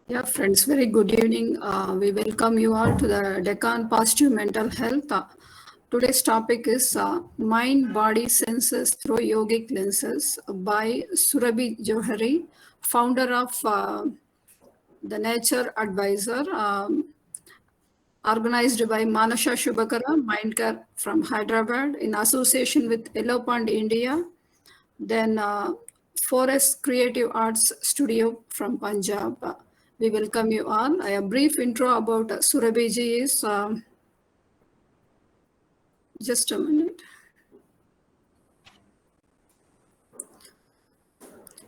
Yeah, friends, very good evening. We welcome you all to the Deccan Positive Mental Health. Today's topic is Mind, Body, Senses Through Yogic Lenses by Surabhi Johari, founder of the Nature Advisor, organized by Manasha Shubhakara, Mindcare from Hyderabad, in association with Yellow Pond, India. Then Forest Creative Arts Studio from Punjab. We welcome you all. A brief intro about Surabhi ji is just a minute.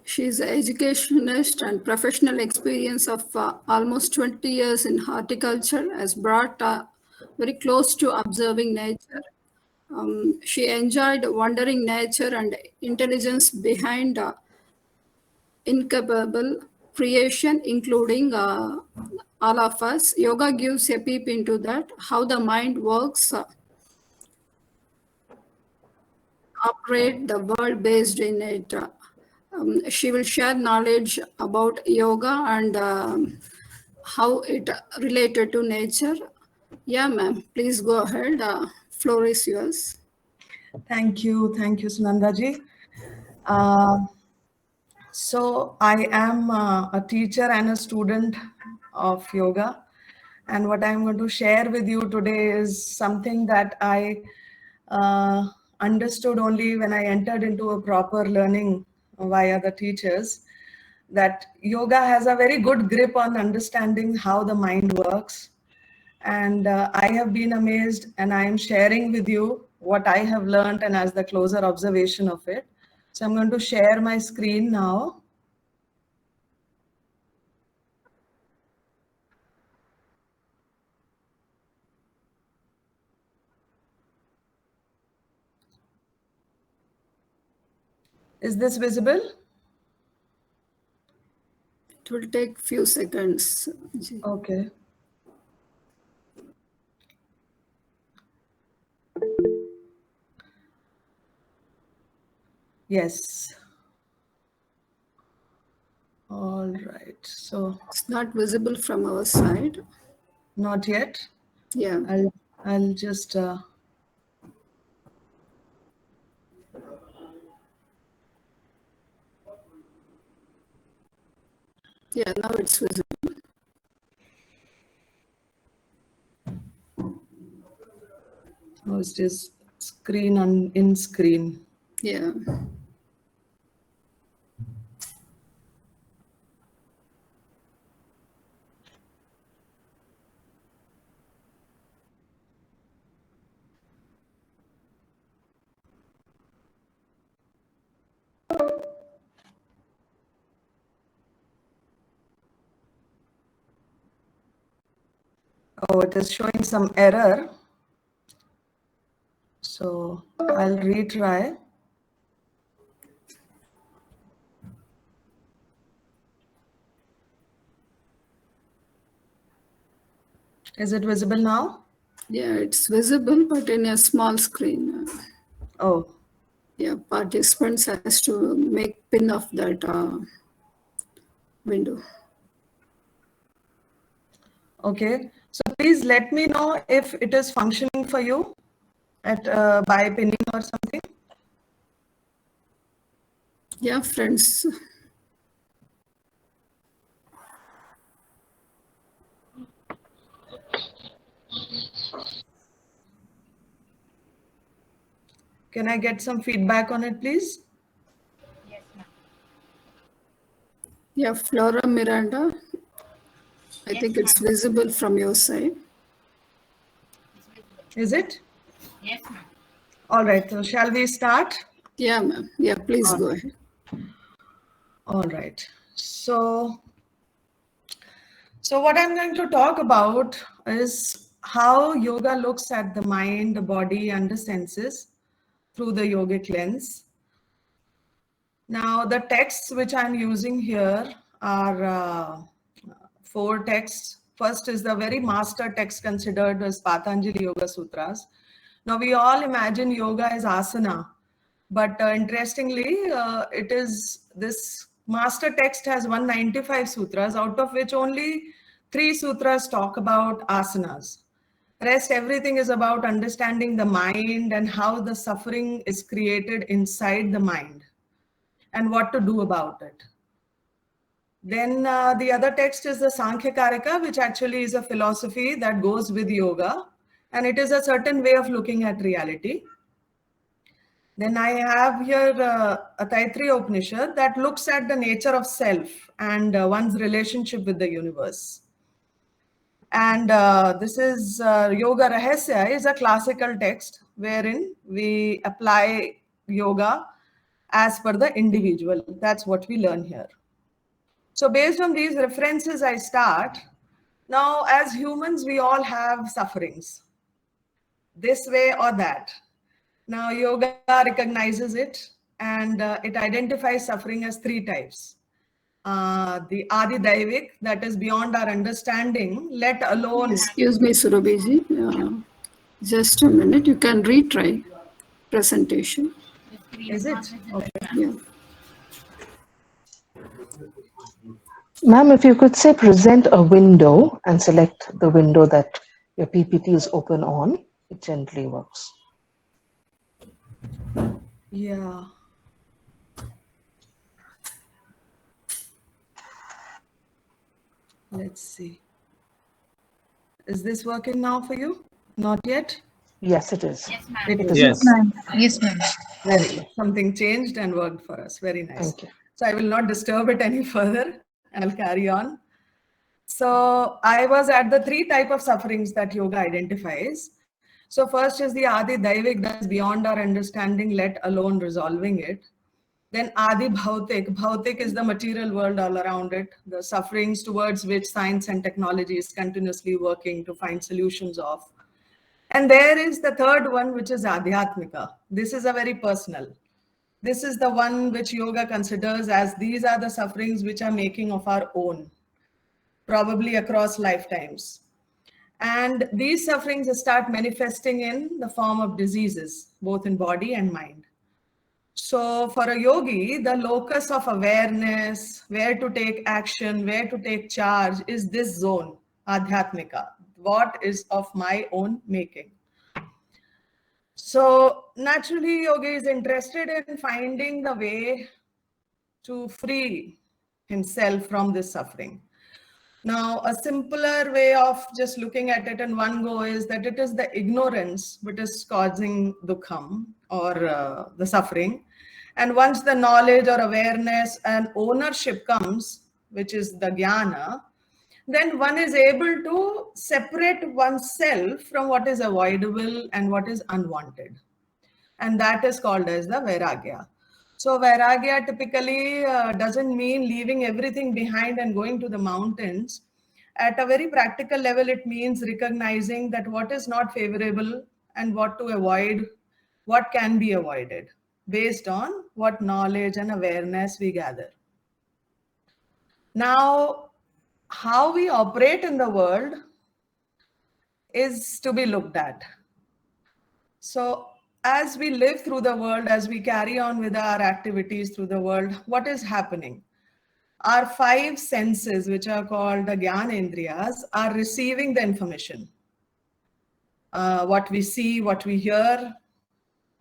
She is an educationist and professional experience of almost 20 years in horticulture has brought very close to observing nature. She enjoyed wondering nature and intelligence behind incapable creation, including all of us. Yoga gives a peep into that, how the mind works, operate the world based in it. She will share knowledge about yoga and how it related to nature. Yeah, ma'am, please go ahead. Floor is yours. Thank you, Sunandaji. So I am a teacher and a student of yoga, and what I'm going to share with you today is something that I understood only when I entered into a proper learning via the teachers, that yoga has a very good grip on understanding how the mind works. And I have been amazed, and I am sharing with you what I have learned and as the closer observation of it. So I'm going to share my screen now. Is this visible? It will take few seconds. Okay. Yes. All right. So It's not visible from our side. not yet. Yeah. I'll just Yeah, now it's visible. post this screen on in screen. Yeah. Oh, it is showing some error. So I'll retry. Is it visible now? Yeah, it's visible, but in a small screen. Oh, Yeah, participants has to make pin of that window. okay. So please let me know if it is functioning for you at by pinning or something. Yeah, friends. Can I get some feedback on it, please? Yes, ma'am. Yeah, Flora Miranda. I Yes, think it's ma'am. visible from your side. It's visible. Is it? Yes, ma'am. All right. So shall we start? Yeah, ma'am. Yeah, please go ahead. All right. So what I'm going to talk about is how yoga looks at the mind, the body, and the senses through the yogic lens. Now, the texts which I'm using here are four texts. First is the very master text considered as Patanjali Yoga Sutras. Now, we all imagine yoga as asana, but interestingly, it is this master text has 195 sutras, out of which only 3 sutras talk about asanas. Rest, everything is about understanding the mind and how the suffering is created inside the mind and what to do about it. Then the other text is the Sankhya Karika, which actually is a philosophy that goes with yoga, and it is a certain way of looking at reality. Then I have here a Taittiriya Upanishad that looks at the nature of self and one's relationship with the universe. And this is Yoga Rahasya, is a classical text wherein we apply yoga as per the individual. That's what we learn here. So based on these references, I start. Now, as humans, we all have sufferings, this way or that. Now, yoga recognizes it, and it identifies suffering as 3 types. The Adi Daivik, that is beyond our understanding, let alone... Excuse me, Surabhiji. Just a minute. You can retry presentation. The screen Is not it? visible. Okay. Yeah. Ma'am, if you could say present a window and select the window that your PPT is open on, it gently works. Yeah. Let's see. Is this working now for you? Not yet? Yes, it is. Yes, ma'am. It It is. is. Yes, ma'am. Yes, ma'am. Very good. Something changed and worked for us. Very nice. Thank you. So I will not disturb it any further. I'll carry on. So I was at the 3 types of sufferings that yoga identifies. So first is the Adi Daivik, that is beyond our understanding, let alone resolving it. Then Adi Bhautik. Bhautik is the material world all around it, the sufferings towards which science and technology is continuously working to find solutions of. And there is the third one, which is Adhyatmika. This is a very personal. This is the one which yoga considers as these are the sufferings which are making of our own, probably across lifetimes. And these sufferings start manifesting in the form of diseases, both in body and mind. So for a yogi, the locus of awareness, where to take action, where to take charge, is this zone, Adhyatmika, what is of my own making. So naturally, yogi is interested in finding the way to free himself from this suffering. Now, a simpler way of just looking at it in one go is that it is the ignorance which is causing dukkham, or the suffering. And once the knowledge or awareness and ownership comes, which is the jnana, then one is able to separate oneself from what is avoidable and what is unwanted. And that is called as the vairagya. So vairagya typically doesn't mean leaving everything behind and going to the mountains. At a very practical level, it means recognizing that what is not favorable and what to avoid, what can be avoided, based on what knowledge and awareness we gather. Now, how we operate in the world is to be looked at. So as we live through the world, as we carry on with our activities through the world, what is happening? Our 5 senses, which are called the Jnanendriyas, are receiving the information. What we see, what we hear,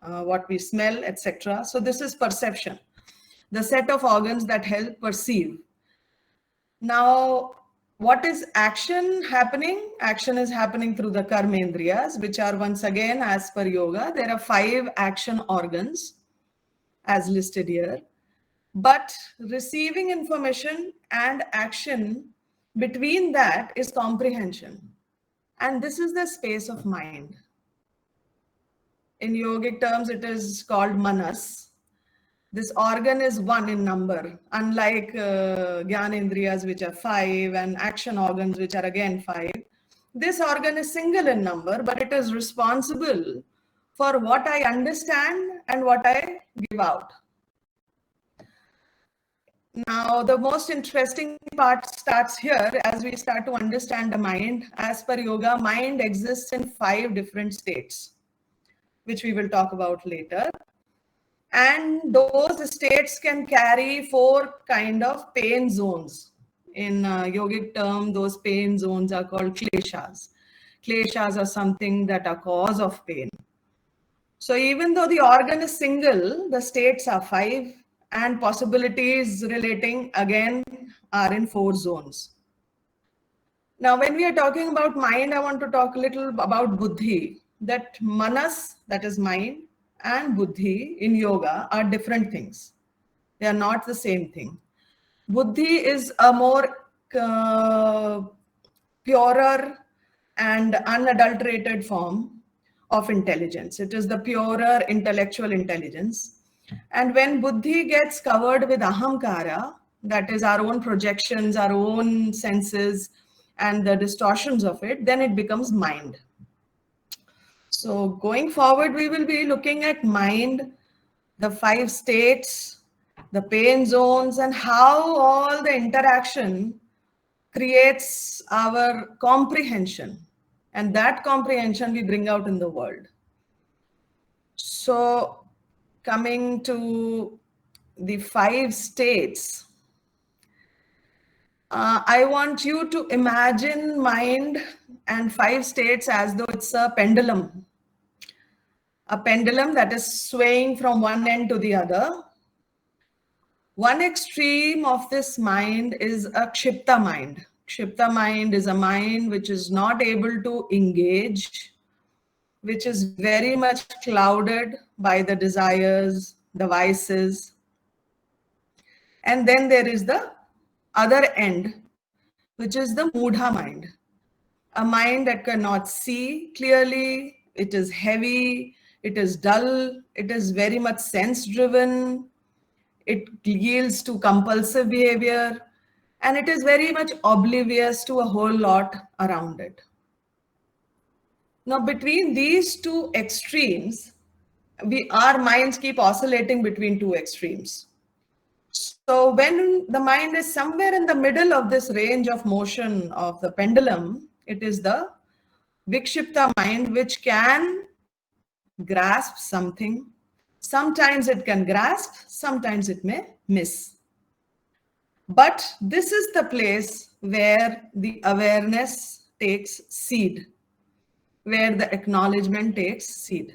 what we smell, etc. So this is perception, the set of organs that help perceive. Now, what is action happening? Action is happening through the karmendriyas, which are once again, as per yoga, there are 5 action organs as listed here. But receiving information and action, between that is comprehension. And this is the space of mind. In yogic terms, it is called manas. This organ is 1 in number, unlike Jnanendriyas, which are 5, and action organs, which are again 5. This organ is single in number, but it is responsible for what I understand and what I give out. Now, the most interesting part starts here as we start to understand the mind. As per yoga, mind exists in 5 different states, which we will talk about later. And those states can carry 4 kind of pain zones. In yogic term, those pain zones are called kleshas. Kleshas are something that are cause of pain. So even though the organ is single, the states are 5, and possibilities relating again are in 4 zones. Now, when we are talking about mind, I want to talk a little about buddhi. That manas, that is mind, and buddhi in yoga are different things. They are not the same thing. Buddhi is a more purer and unadulterated form of intelligence. It is the purer intellectual intelligence. And when buddhi gets covered with ahamkara, that is our own projections, our own senses, and the distortions of it, then it becomes mind. So going forward, we will be looking at mind, the 5 states, the pain zones, and how all the interaction creates our comprehension. And that comprehension we bring out in the world. So coming to the 5 states, I want you to imagine mind and 5 states as though it's a pendulum. A pendulum that is swaying from one end to the other. One extreme of this mind is a kshipta mind. Kshipta mind is a mind which is not able to engage, which is very much clouded by the desires, the vices. And then there is the other end, which is the mudha mind. A mind that cannot see clearly, it is heavy, it is dull, it is very much sense-driven, it yields to compulsive behavior, and it is very much oblivious to a whole lot around it. Now, between these 2 extremes, our minds keep oscillating between 2 extremes. So when the mind is somewhere in the middle of this range of motion of the pendulum, it is the vikshipta mind which can grasp something. Sometimes it can grasp, sometimes it may miss. But this is the place where the awareness takes seed, where the acknowledgement takes seed.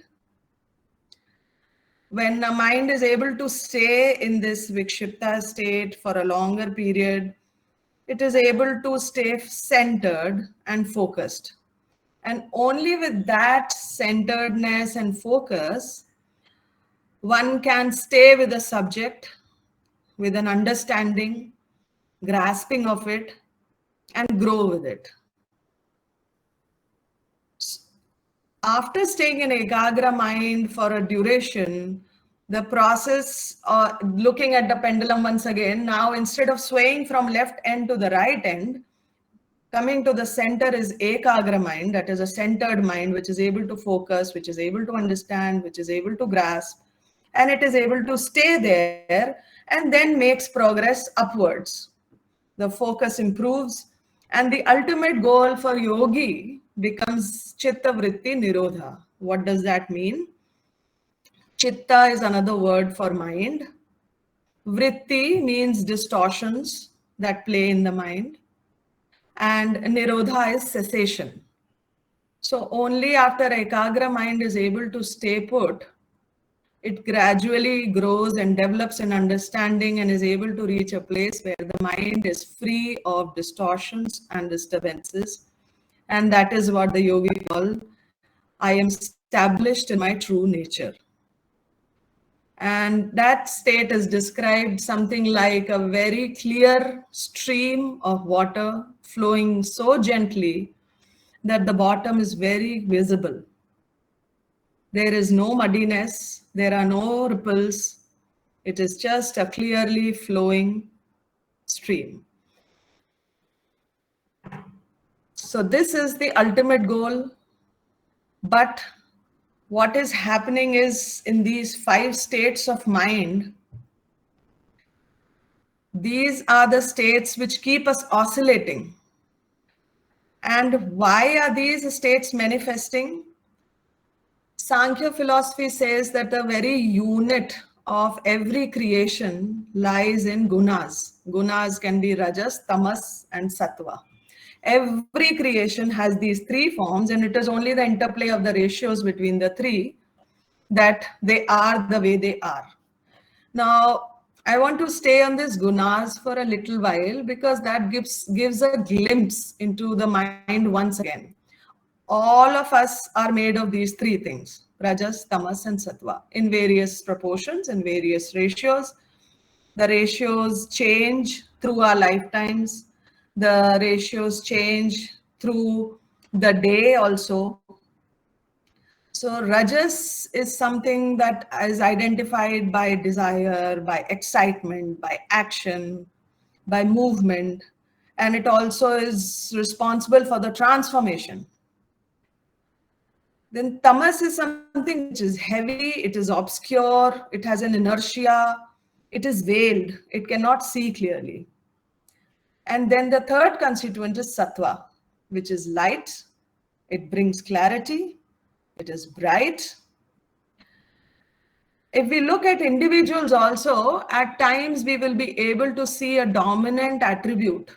When the mind is able to stay in this vikshipta state for a longer period, it is able to stay centered and focused. And only with that centeredness and focus, one can stay with a subject, with an understanding, grasping of it, and grow with it. After staying in ekagra mind for a duration, the process looking at the pendulum once again, now instead of swaying from left end to the right end, coming to the center is ekagra mind, that is a centered mind which is able to focus, which is able to understand, which is able to grasp, and it is able to stay there and then makes progress upwards. The focus improves, and the ultimate goal for yogi becomes chitta vritti nirodha. What does that mean? Chitta is another word for mind. Vritti means distortions that play in the mind. And nirodha is cessation. So only after ekagra mind is able to stay put, it gradually grows and develops an understanding and is able to reach a place where the mind is free of distortions and disturbances. And that is what the yogi call, I am established in my true nature. And that state is described something like a very clear stream of water flowing so gently that the bottom is very visible. There is no muddiness, there are no ripples. It is just a clearly flowing stream. So this is the ultimate goal. But what is happening is in these 5 states of mind, these are the states which keep us oscillating. And why are these states manifesting? Sankhya philosophy says that the very unit of every creation lies in gunas. Gunas can be rajas, tamas, and sattva. Every creation has these three forms, and it is only the interplay of the ratios between the three that they are the way they are. Now, I want to stay on this gunas for a little while because that gives a glimpse into the mind once again. All of us are made of these three things, rajas, tamas, and sattva, in various proportions, in various ratios. The ratios change through our lifetimes. The ratios change through the day also. So rajas is something that is identified by desire, by excitement, by action, by movement, and it also is responsible for the transformation. Then tamas is something which is heavy, it is obscure, it has an inertia, it is veiled, it cannot see clearly. And then the third constituent is sattva, which is light, it brings clarity, it is bright. If we look at individuals also, at times we will be able to see a dominant attribute.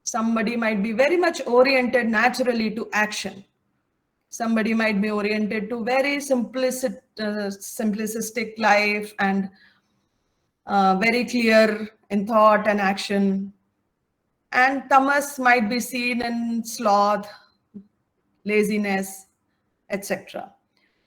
Somebody might be very much oriented naturally to action. Somebody might be oriented to very simplistic life and very clear in thought and action. And tamas might be seen in sloth, laziness, etc.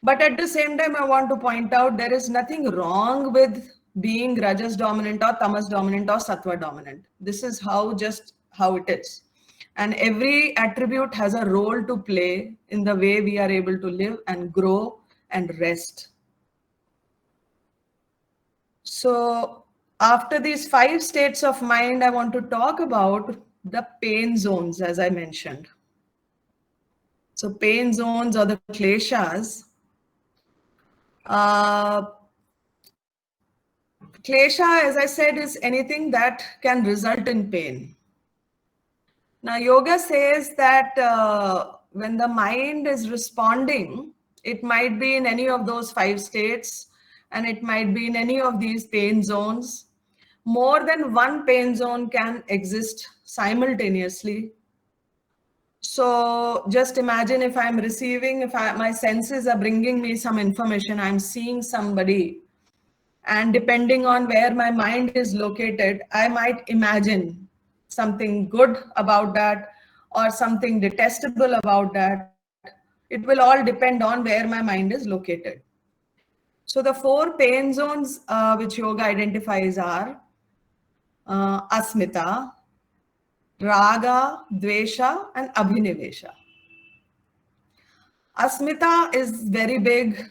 But at the same time, I want to point out there is nothing wrong with being rajas dominant or tamas dominant or sattva dominant. This is just how it is. And every attribute has a role to play in the way we are able to live and grow and rest. So after these 5 states of mind, I want to talk about the pain zones, as I mentioned. So pain zones or the kleshas. Klesha, as I said, is anything that can result in pain. Now, yoga says that when the mind is responding, it might be in any of those 5 states, and it might be in any of these pain zones. More than one pain zone can exist simultaneously. So just imagine if I'm receiving, my senses are bringing me some information, I'm seeing somebody, and depending on where my mind is located, I might imagine something good about that or something detestable about that. It will all depend on where my mind is located. So the 4 pain zones which yoga identifies are asmita, raga, dvesha, and abhinivesha. Asmita is very big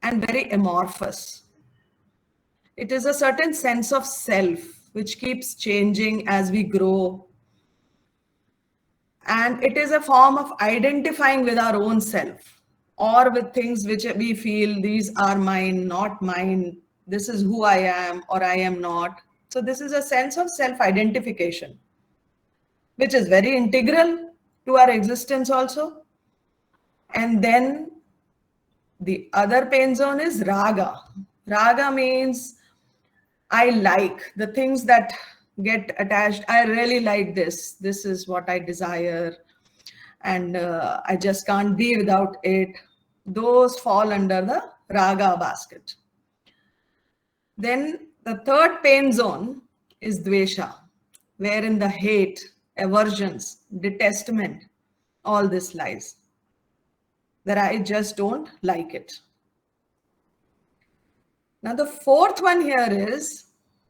and very amorphous. It is a certain sense of self which keeps changing as we grow. And it is a form of identifying with our own self or with things which we feel these are mine, not mine. This is who I am or I am not. So this is a sense of self-identification, which is very integral to our existence also. And then the other pain zone is raga. Raga means I like the things that get attached. I really like this. This is what I desire. And I just can't be without it. Those fall under the raga basket. Then the third pain zone is dvesha, wherein the hate, aversions, detestment, all this lies. That I just don't like it. Now the fourth one here is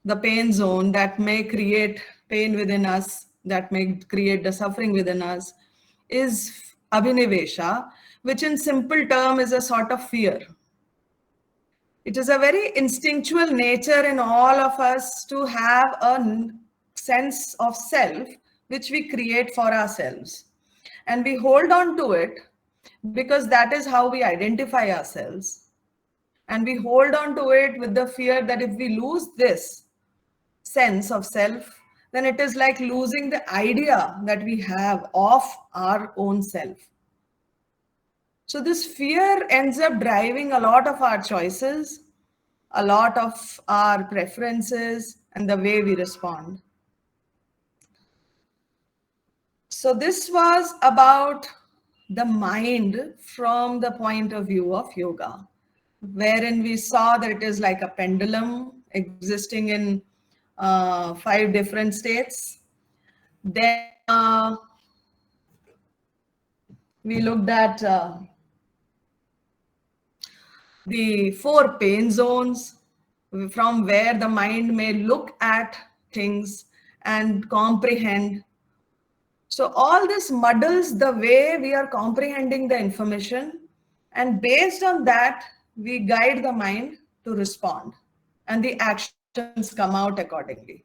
the pain zone that may create pain within us, that may create the suffering within us, is abhinivesha, which in simple term is a sort of fear. It is a very instinctual nature in all of us to have a sense of self which we create for ourselves. And we hold on to it because that is how we identify ourselves. And we hold on to it with the fear that if we lose this sense of self, then it is like losing the idea that we have of our own self. So this fear ends up driving a lot of our choices. a lot of our preferences and the way we respond. So this was about the mind from the point of view of yoga, wherein we saw that it is like a pendulum existing in 5 different states. Then we looked at the 4 pain zones, from where the mind may look at things and comprehend. So all this muddles the way we are comprehending the information, and based on that, we guide the mind to respond, and the actions come out accordingly.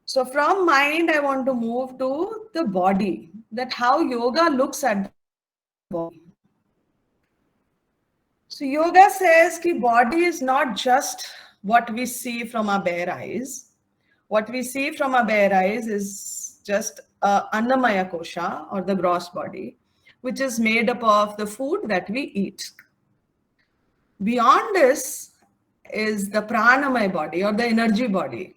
So from mind, I want to move to the body, that how yoga looks at the body. So yoga says that body is not just what we see from our bare eyes. What we see from our bare eyes is just Annamaya kosha, or the gross body, which is made up of the food that we eat. Beyond this is the Pranamaya body, or the energy body.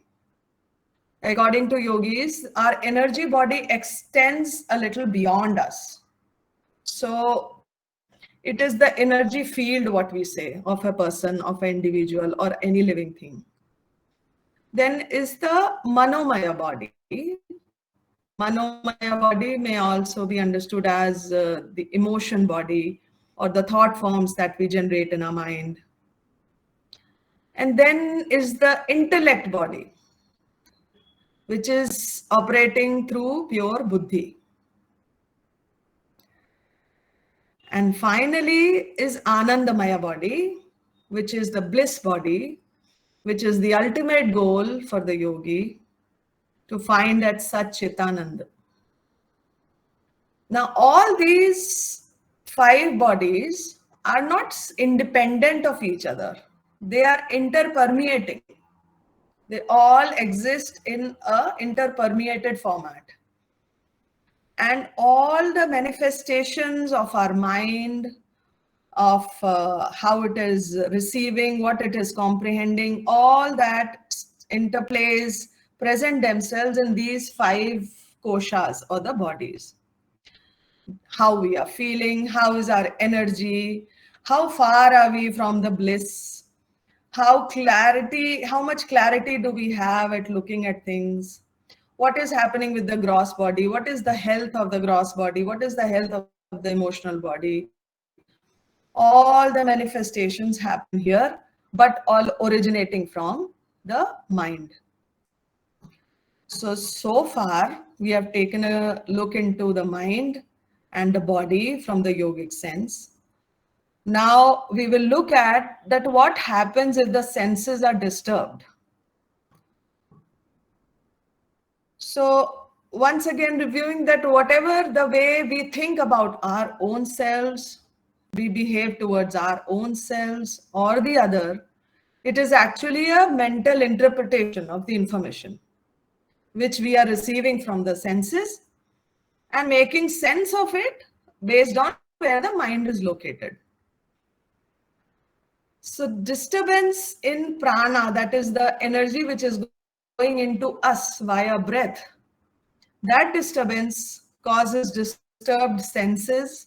According to yogis, our energy body extends a little beyond us. So it is the energy field, what we say, of a person, of an individual, or any living thing. Then is the Manomaya body. Manomaya body may also be understood as the emotion body, or the thought forms that we generate in our mind. And then is the intellect body, which is operating through pure buddhi. And finally is Anandamaya body, which is the bliss body, which is the ultimate goal for the yogi, to find that Satchitananda. Now, all these 5 bodies are not independent of each other. They are interpermeating. They all exist in an interpermeated format. And all the manifestations of our mind, of how it is receiving, what it is comprehending, all that interplays present themselves in these 5 koshas, or the bodies. How we are feeling, how is our energy, how far are we from the bliss, how much clarity do we have at looking at things, what is happening with the gross body, what is the health of the gross body, what is the health of the emotional body. All the manifestations happen here, but all originating from the mind. So far, we have taken a look into the mind and the body from the yogic sense. Now we will look at that what happens if the senses are disturbed. So once again, reviewing that whatever the way we think about our own selves, we behave towards our own selves or the other, it is actually a mental interpretation of the information which we are receiving from the senses, and making sense of it based on where the mind is located. So disturbance in prana, that is the energy which is going into us via breath, that disturbance causes disturbed senses.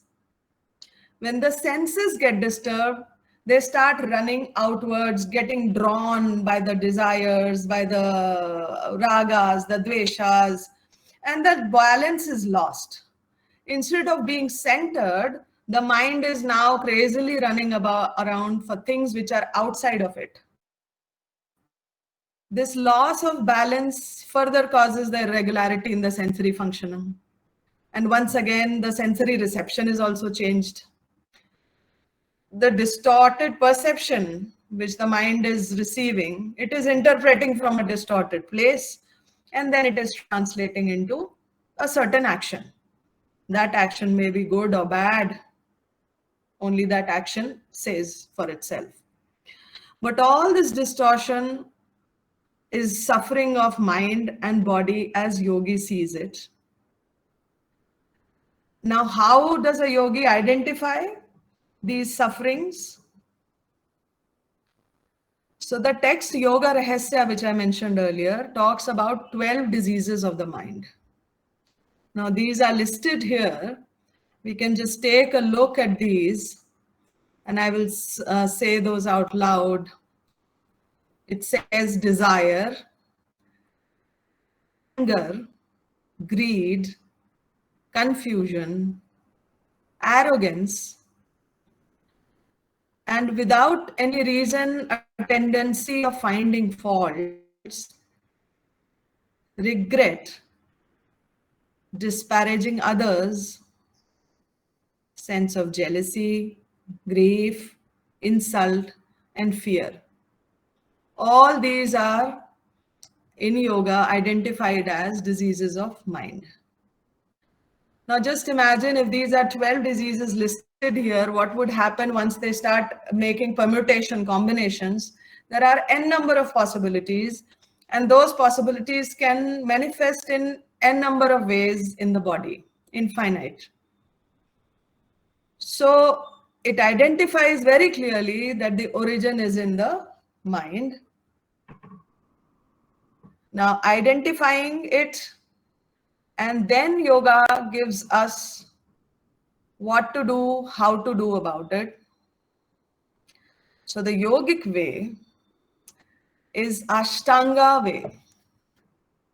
When the senses get disturbed, they start running outwards, getting drawn by the desires, by the ragas, the dveshas, and that balance is lost. Instead of being centered, the mind is now crazily running around for things which are outside of it. This loss of balance further causes the irregularity in the sensory functioning. And once again, the sensory reception is also changed. The distorted perception which the mind is receiving, it is interpreting from a distorted place, and then it is translating into a certain action. That action may be good or bad. Only that action says for itself. But all this distortion is suffering of mind and body as yogi sees it. Now, how does a yogi identify these sufferings? So the text Yoga Rahasya, which I mentioned earlier, talks about 12 diseases of the mind. Now these are listed here. We can just take a look at these and I will say those out loud. It says desire, anger, greed, confusion, arrogance, and without any reason, a tendency of finding faults, regret, disparaging others, sense of jealousy, grief, insult, and fear. All these are in yoga identified as diseases of mind. Now just imagine if these are 12 diseases listed here, what would happen once they start making permutation combinations? There are n number of possibilities, and those possibilities can manifest in n number of ways in the body, infinite. So it identifies very clearly that the origin is in the mind. Now identifying it, and then yoga gives us what to do, how to do about it. So the yogic way is Ashtanga way.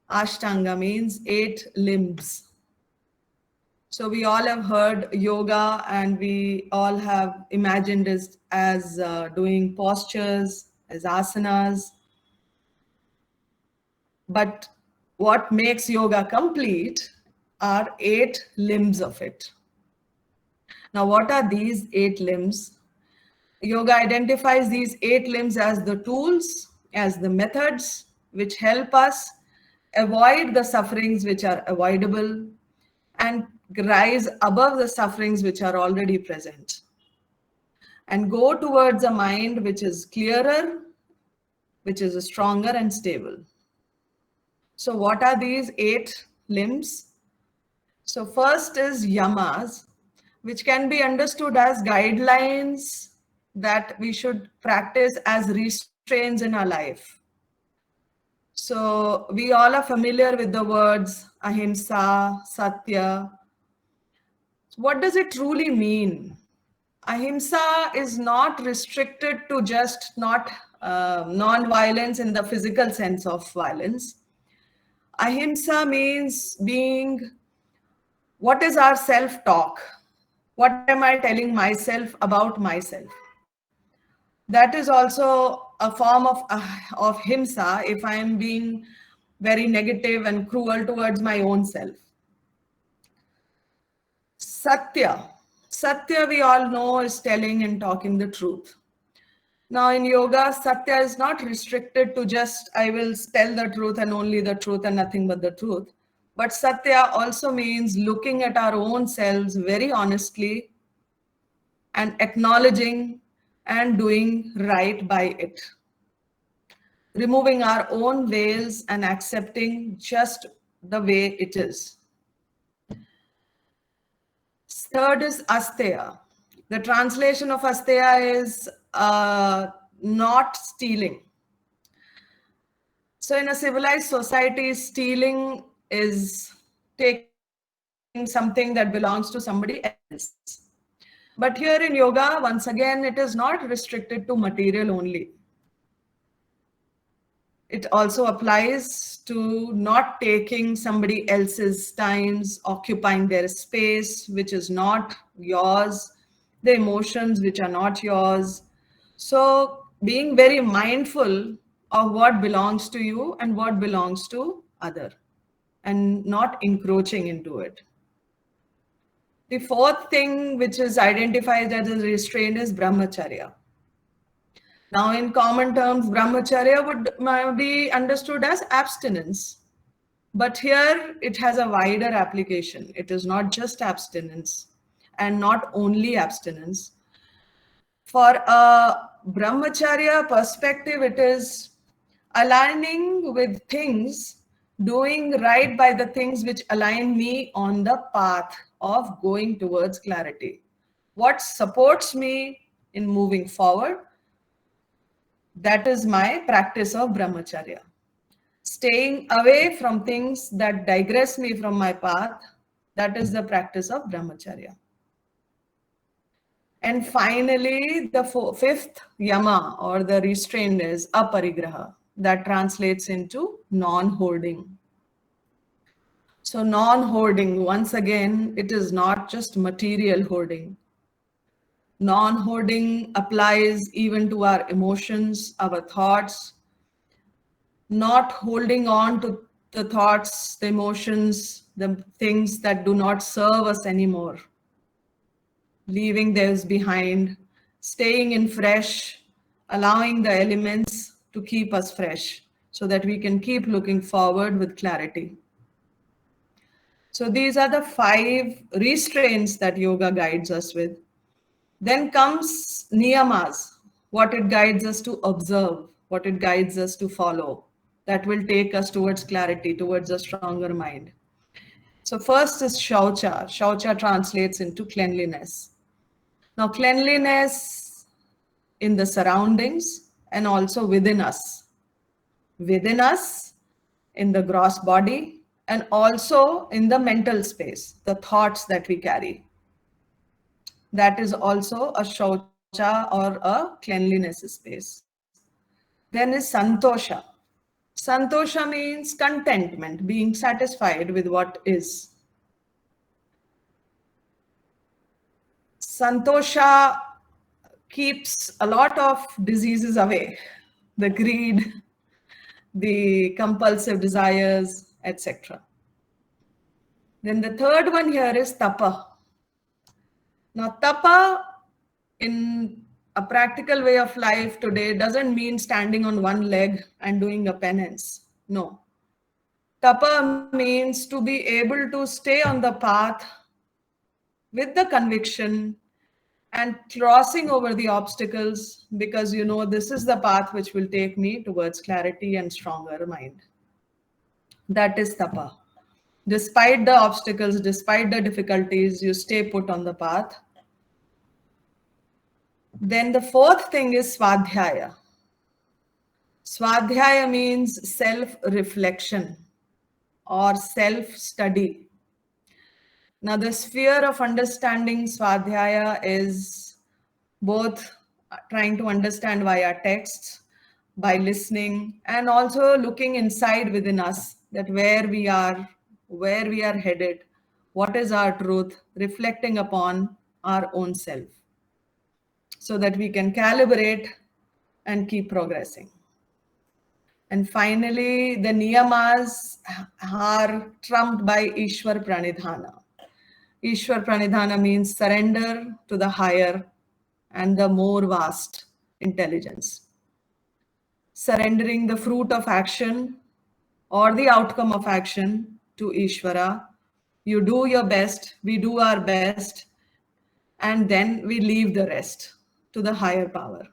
Ashtanga means 8 limbs. So we all have heard yoga and we all have imagined it as doing postures, as asanas. But what makes yoga complete are 8 limbs of it. Now, what are these 8 limbs? Yoga identifies these 8 limbs as the tools, as the methods which help us avoid the sufferings which are avoidable and rise above the sufferings which are already present and go towards a mind which is clearer, which is stronger and stable. So what are these 8 limbs? So first is yamas, which can be understood as guidelines that we should practice as restraints in our life. So we all are familiar with the words ahimsa, satya. What does it truly mean? Ahimsa is not restricted to just not non-violence in the physical sense of violence. Ahimsa means being, what is our self-talk? What am I telling myself about myself? That is also a form of himsa if I am being very negative and cruel towards my own self. Satya. Satya we all know is telling and talking the truth. Now in yoga, Satya is not restricted to just I will tell the truth and only the truth and nothing but the truth. But Satya also means looking at our own selves very honestly and acknowledging and doing right by it. Removing our own veils and accepting just the way it is. Third is asteya. The translation of asteya is not stealing. So in a civilized society, stealing is taking something that belongs to somebody else. But here in yoga, once again, it is not restricted to material only. It also applies to not taking somebody else's times, occupying their space, which is not yours, the emotions which are not yours. So being very mindful of what belongs to you and what belongs to other, and not encroaching into it. The fourth thing which is identified as a restraint is Brahmacharya. Now, in common terms, Brahmacharya would be understood as abstinence. But here it has a wider application. It is not just abstinence and not only abstinence. For a Brahmacharya perspective, it is aligning with things, doing right by the things which align me on the path of going towards clarity. What supports me in moving forward? That is my practice of Brahmacharya. Staying away from things that digress me from my path, that is the practice of Brahmacharya. And finally, the fifth yama or the restraint is Aparigraha. That translates into non-hoarding. So non-hoarding, once again, it is not just material hoarding. Non-hoarding applies even to our emotions, our thoughts, not holding on to the thoughts, the emotions, the things that do not serve us anymore. Leaving those behind, staying in fresh, allowing the elements to keep us fresh so that we can keep looking forward with clarity. So these are the 5 restraints that yoga guides us with. Then comes niyamas, what it guides us to observe, what it guides us to follow. That will take us towards clarity, towards a stronger mind. So first is shaucha. Shaucha translates into cleanliness. Now cleanliness in the surroundings and also within us. Within us, in the gross body, and also in the mental space, the thoughts that we carry. That is also a shaucha or a cleanliness space. Then is santosha. Santosha means contentment, being satisfied with what is. Santosha keeps a lot of diseases away, the greed, the compulsive desires, etc. Then the third one here is tapa. Now, tapa in a practical way of life today doesn't mean standing on one leg and doing a penance. No. Tapa means to be able to stay on the path with the conviction and crossing over the obstacles because you know this is the path which will take me towards clarity and stronger mind. That is tapa. Despite the obstacles, despite the difficulties, you stay put on the path. Then the fourth thing is swadhyaya. Swadhyaya means self-reflection or self-study. Now, the sphere of understanding swadhyaya is both trying to understand via texts, by listening, and also looking inside within us that where we are headed, what is our truth, reflecting upon our own self so that we can calibrate and keep progressing. And finally, the niyamas are trumped by Ishwar Pranidhana. Ishwar Pranidhana means surrender to the higher and the more vast intelligence. Surrendering the fruit of action or the outcome of action to Ishvara. You do your best, we do our best, and then we leave the rest to the higher power.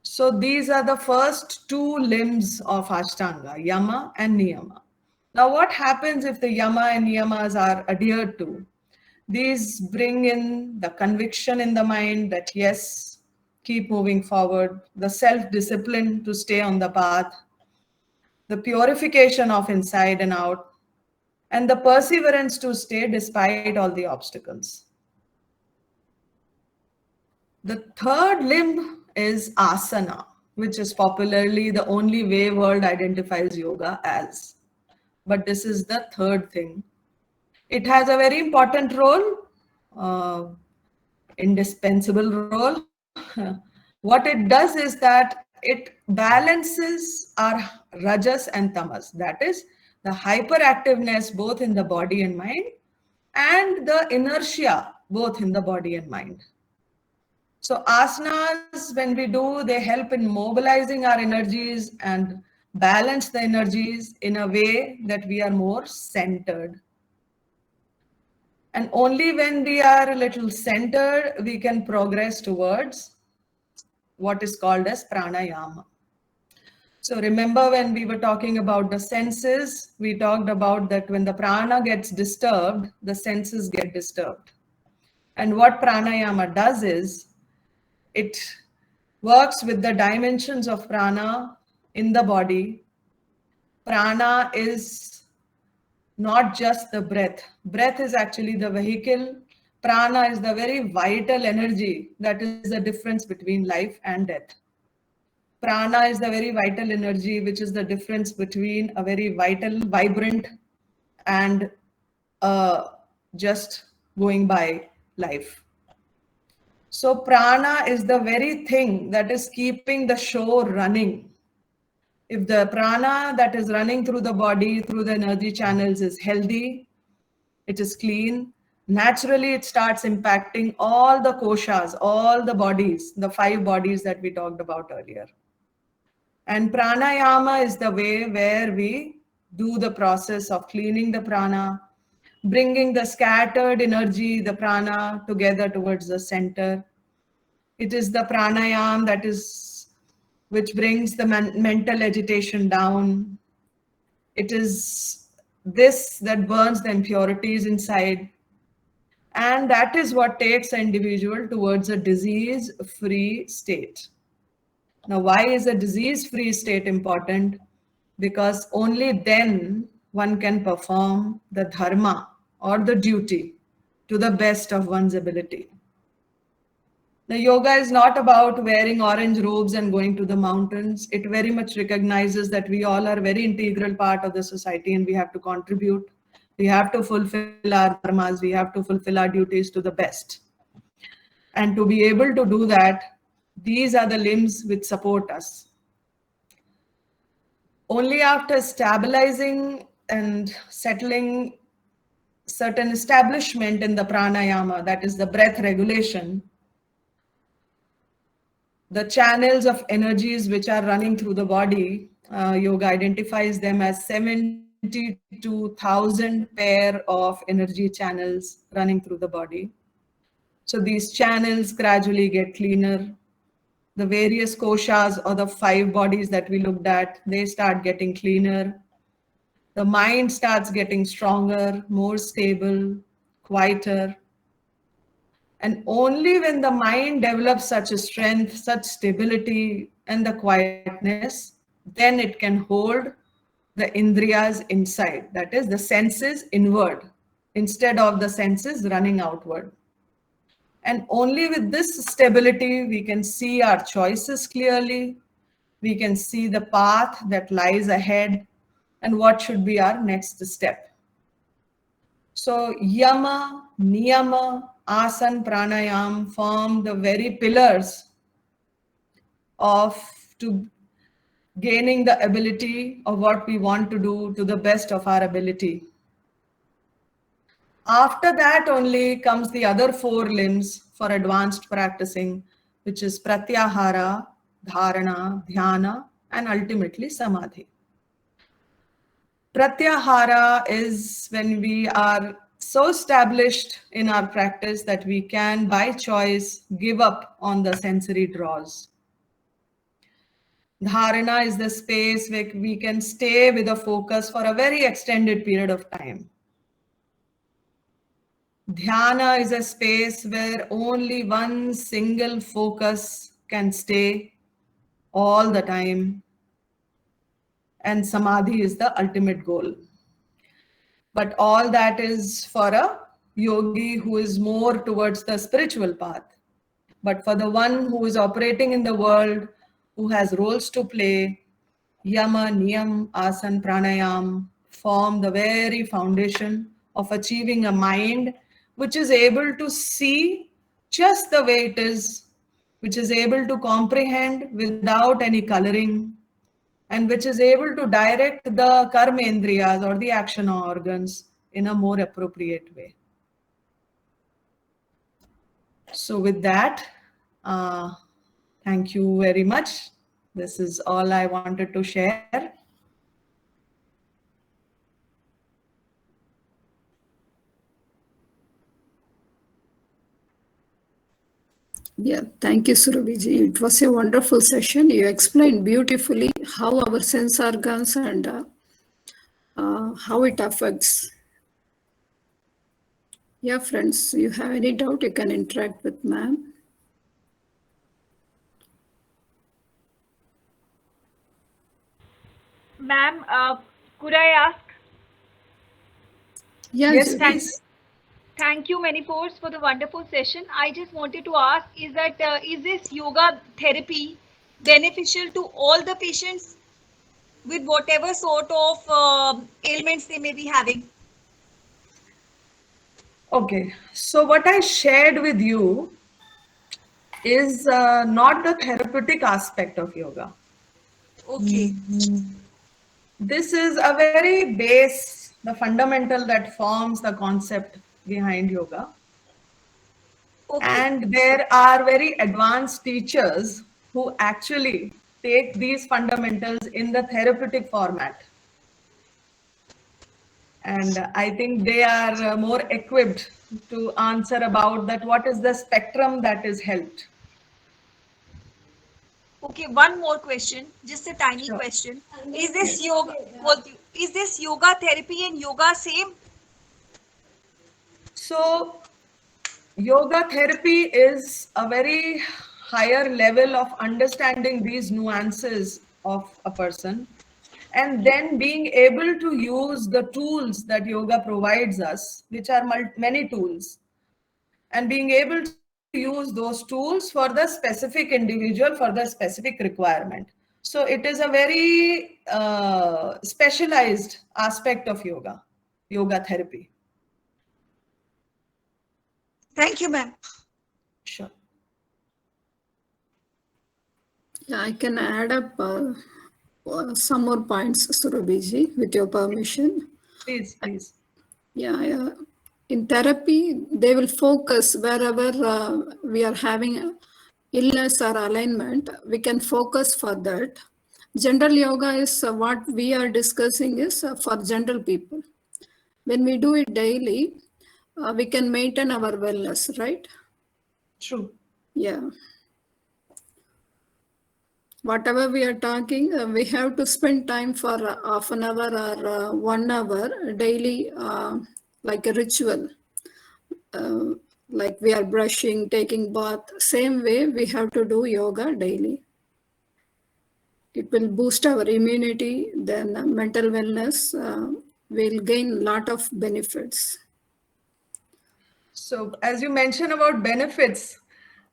So these are the first 2 limbs of Ashtanga, Yama and Niyama. Now what happens if the Yama and Niyamas are adhered to? These bring in the conviction in the mind that yes, keep moving forward, the self-discipline to stay on the path, the purification of inside and out, and the perseverance to stay despite all the obstacles. The third limb is asana, which is popularly the only way world identifies yoga as. But this is the third thing. It has a very important role, indispensable role. What it does is that it balances our rajas and tamas. That is the hyperactiveness both in the body and mind and the inertia both in the body and mind. So asanas, when we do, they help in mobilizing our energies and balance the energies in a way that we are more centered. And only when we are a little centered, we can progress towards what is called as pranayama. So remember when we were talking about the senses, we talked about that when the prana gets disturbed, the senses get disturbed. And what pranayama does is, it works with the dimensions of prana in the body. Prana is not just the breath. Breath is actually the vehicle. Prana is the very vital energy that is the difference between life and death. Prana is the very vital energy, which is the difference between a very vital, vibrant, and just going by life. So prana is the very thing that is keeping the show running. If the prana that is running through the body, through the energy channels is healthy, it is clean, naturally it starts impacting all the koshas, all the bodies, the 5 bodies that we talked about earlier. And pranayama is the way where we do the process of cleaning the prana, bringing the scattered energy, the prana, together towards the center. It is the pranayam that is which brings the mental agitation down. It is this that burns the impurities inside. And that is what takes an individual towards a disease-free state. Now, why is a disease-free state important? Because only then one can perform the dharma or the duty to the best of one's ability. Now, yoga is not about wearing orange robes and going to the mountains. It very much recognizes that we all are a very integral part of the society and we have to contribute. We have to fulfill our dharmas. We have to fulfill our duties to the best. And to be able to do that, these are the limbs which support us. Only after stabilizing and settling certain establishment in the pranayama, that is the breath regulation, the channels of energies which are running through the body, yoga identifies them as 72,000 pair of energy channels running through the body. So these channels gradually get cleaner. The various koshas or the 5 bodies that we looked at, they start getting cleaner. The mind starts getting stronger, more stable, quieter. And only when the mind develops such a strength, such stability and the quietness, then it can hold the indriyas inside, that is the senses inward, instead of the senses running outward. And only with this stability, we can see our choices clearly. We can see the path that lies ahead and what should be our next step. So yama, niyama, asana, pranayam form the very pillars of gaining the ability of what we want to do to the best of our ability. After that only comes the other 4 limbs for advanced practicing, which is pratyahara, dharana, dhyana, and ultimately samadhi. Pratyahara is when we are so established in our practice that we can, by choice, give up on the sensory draws. Dharana is the space where we can stay with a focus for a very extended period of time. Dhyana is a space where only one single focus can stay all the time. And samadhi is the ultimate goal. But all that is for a yogi who is more towards the spiritual path. But for the one who is operating in the world, who has roles to play, yama, niyam, asana, pranayam form the very foundation of achieving a mind which is able to see just the way it is, which is able to comprehend without any coloring, and which is able to direct the karmendriyas or the action organs in a more appropriate way. So with that, thank you very much. This is all I wanted to share. Yeah, thank you, Surabhiji. It was a wonderful session. You explained beautifully how our sense organs and how it affects. Yeah, friends, you have any doubt, you can interact with ma'am. Ma'am, could I ask? Yeah, Yes, Judy. please. Thank you, many force, for the wonderful session. I just wanted to ask: is this yoga therapy beneficial to all the patients with whatever sort of ailments they may be having? Okay, so what I shared with you is not the therapeutic aspect of yoga. Okay. This is a very base, the fundamental that forms the concept behind yoga. Okay. And there are very advanced teachers who actually take these fundamentals in the therapeutic format. And I think they are more equipped to answer about that what is the spectrum that is helped. Okay, one more question, just a tiny Sure. question. Is this yoga is this yoga therapy and yoga same? So yoga therapy is a very higher level of understanding these nuances of a person and then being able to use the tools that yoga provides us, which are many tools, and being able to use those tools for the specific individual, for the specific requirement. So it is a very specialized aspect of yoga therapy. Thank you, ma'am. Sure. Yeah, I can add up some more points, Surabhiji, with your permission. Please, please. Yeah. In therapy, they will focus wherever we are having illness or alignment, we can focus for that. General yoga is what we are discussing is for general people. When we do it daily, we can maintain our wellness, right? True. Yeah. Whatever we are talking, we have to spend time for half an hour or 1 hour daily, like a ritual. Like we are brushing, taking bath, same way we have to do yoga daily. It will boost our immunity, then mental wellness, will gain lot of benefits. So as you mentioned about benefits,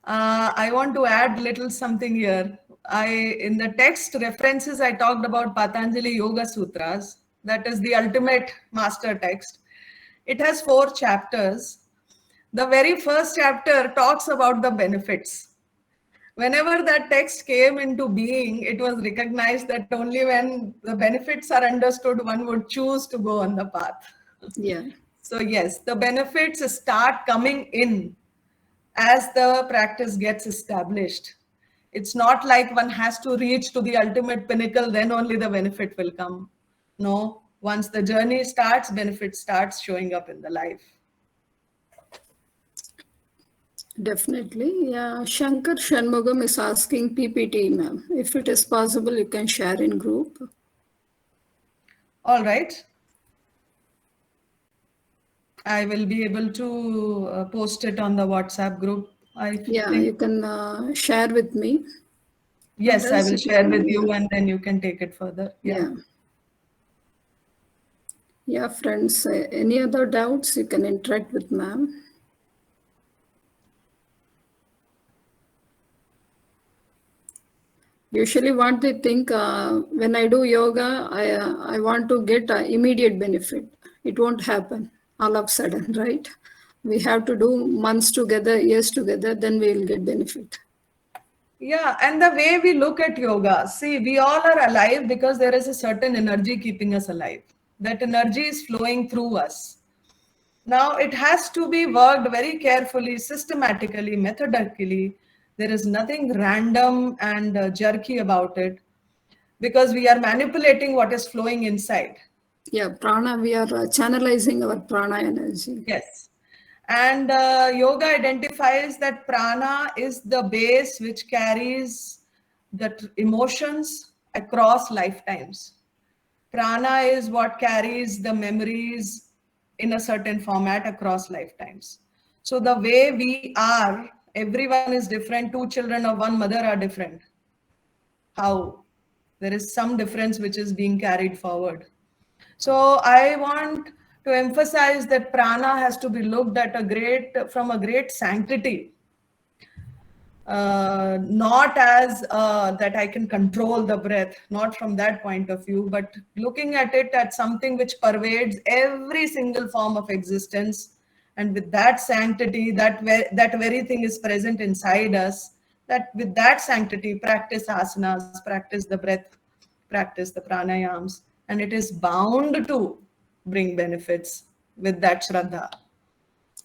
I want to add little something here. In the text references, I talked about Patanjali Yoga Sutras. That is the ultimate master text. It has 4 chapters. The very first chapter talks about the benefits. Whenever that text came into being, it was recognized that only when the benefits are understood, one would choose to go on the path. Yeah. So yes, the benefits start coming in as the practice gets established. It's not like one has to reach to the ultimate pinnacle, then only the benefit will come. No, once the journey starts, benefit starts showing up in the life. Definitely. Yeah. Shankar Shanmugam is asking PPT, ma'am. If it is possible, you can share in group. All right. I will be able to post it on the WhatsApp group. I Yeah, think. you can share with me. Yes, I Else will it share with yeah. you and then you can take it further. Yeah. Yeah, friends, any other doubts, you can interact with ma'am. Usually what they think, when I do yoga, I want to get immediate benefit. It won't happen all of a sudden, right? We have to do months together, years together, then we will get benefit. Yeah, and the way we look at yoga, see, we all are alive because there is a certain energy keeping us alive. That energy is flowing through us. Now, it has to be worked very carefully, systematically, methodically. There is nothing random and jerky about it because we are manipulating what is flowing inside. Yeah, prana, we are channelizing our prana energy. Yes. And yoga identifies that prana is the base which carries the emotions across lifetimes. Prana is what carries the memories in a certain format across lifetimes. So the way we are, everyone is different. 2 children of one mother are different. How There is some difference which is being carried forward. So I want to emphasize that prana has to be looked at from a great sanctity. Not as that I can control the breath, not from that point of view, but looking at it as something which pervades every single form of existence. And with that sanctity, that very thing is present inside us, that with that sanctity, practice asanas, practice the breath, practice the pranayams, and it is bound to bring benefits with that shraddha.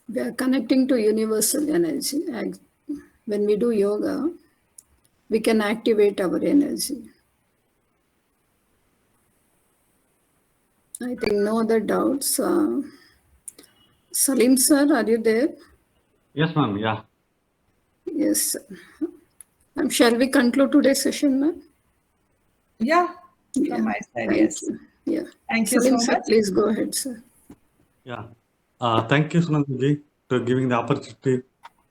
We are connecting to universal energy. When we do yoga, we can activate our energy. I think no other doubts. Salim sir, are you there? Yes, ma'am. Yeah. Yes. Shall we conclude today's session, ma'am? Yeah, Yeah. from my side, Thank yes. you. Yeah. Thank you Salim so sir, much. please go ahead, sir. Yeah. Thank you, Sunanji, to giving the opportunity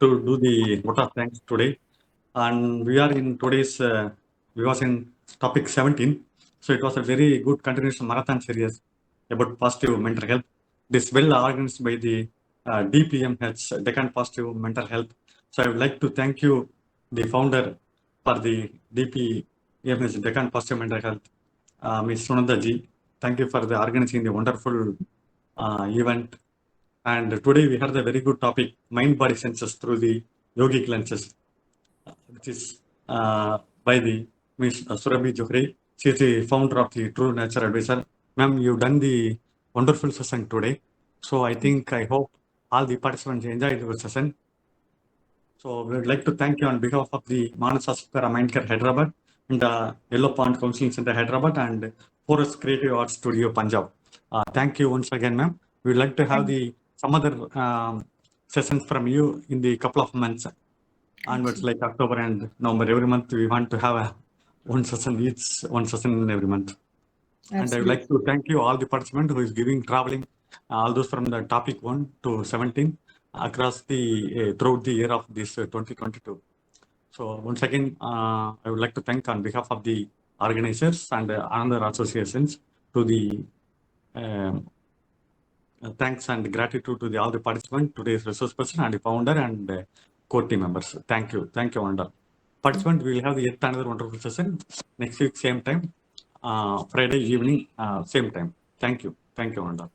to do the vote of thanks today. And we are in today's, we was in topic 17. So it was a very good continuation marathon series about positive mental health. This well organized by the DPMH, Deccan Positive Mental Health. So I would like to thank you, the founder for the DPMH, Deccan Positive Mental Health, Ms. Sunanda ji. Thank you for the organizing the wonderful event. And today we had a very good topic, mind-body senses through the yogic lenses, which is by the Ms. Surabhi Johri. She is the founder of the True Nature Advisor. Ma'am, you've done the wonderful session today. So I hope all the participants enjoyed your session. So we would like to thank you on behalf of the Manasa Sukara Mindcare Hyderabad and Yellow Pond Counseling Center Hyderabad and Forest Creative Arts Studio Punjab. Thank you once again, ma'am. We would like to have some other sessions from you in the couple of months onwards, like October and November. Every month we want to have one session every month. And I would like to thank you all the participants who is traveling, all those from the topic 1 to 17 across the throughout the year of this 2022. So once again, I would like to thank on behalf of the organizers and other associations to the thanks and gratitude to all the participants, today's resource person and the founder and core team members. Thank you, Wanda. Participant, we will have yet another wonderful session next week, same time, Friday evening, same time. Thank you, Wanda.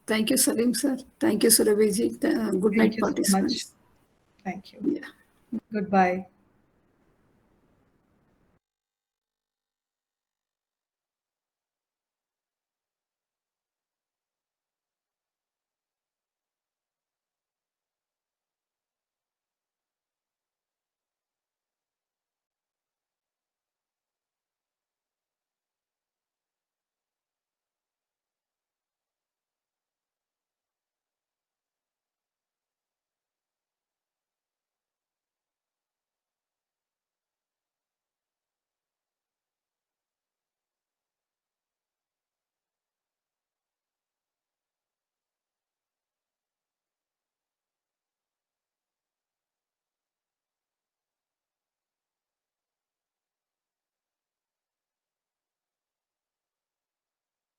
Thank you, Salim sir. Thank you, Surabhi ji. Good night, Thank you so much. participants. Thank you. Yeah. Goodbye.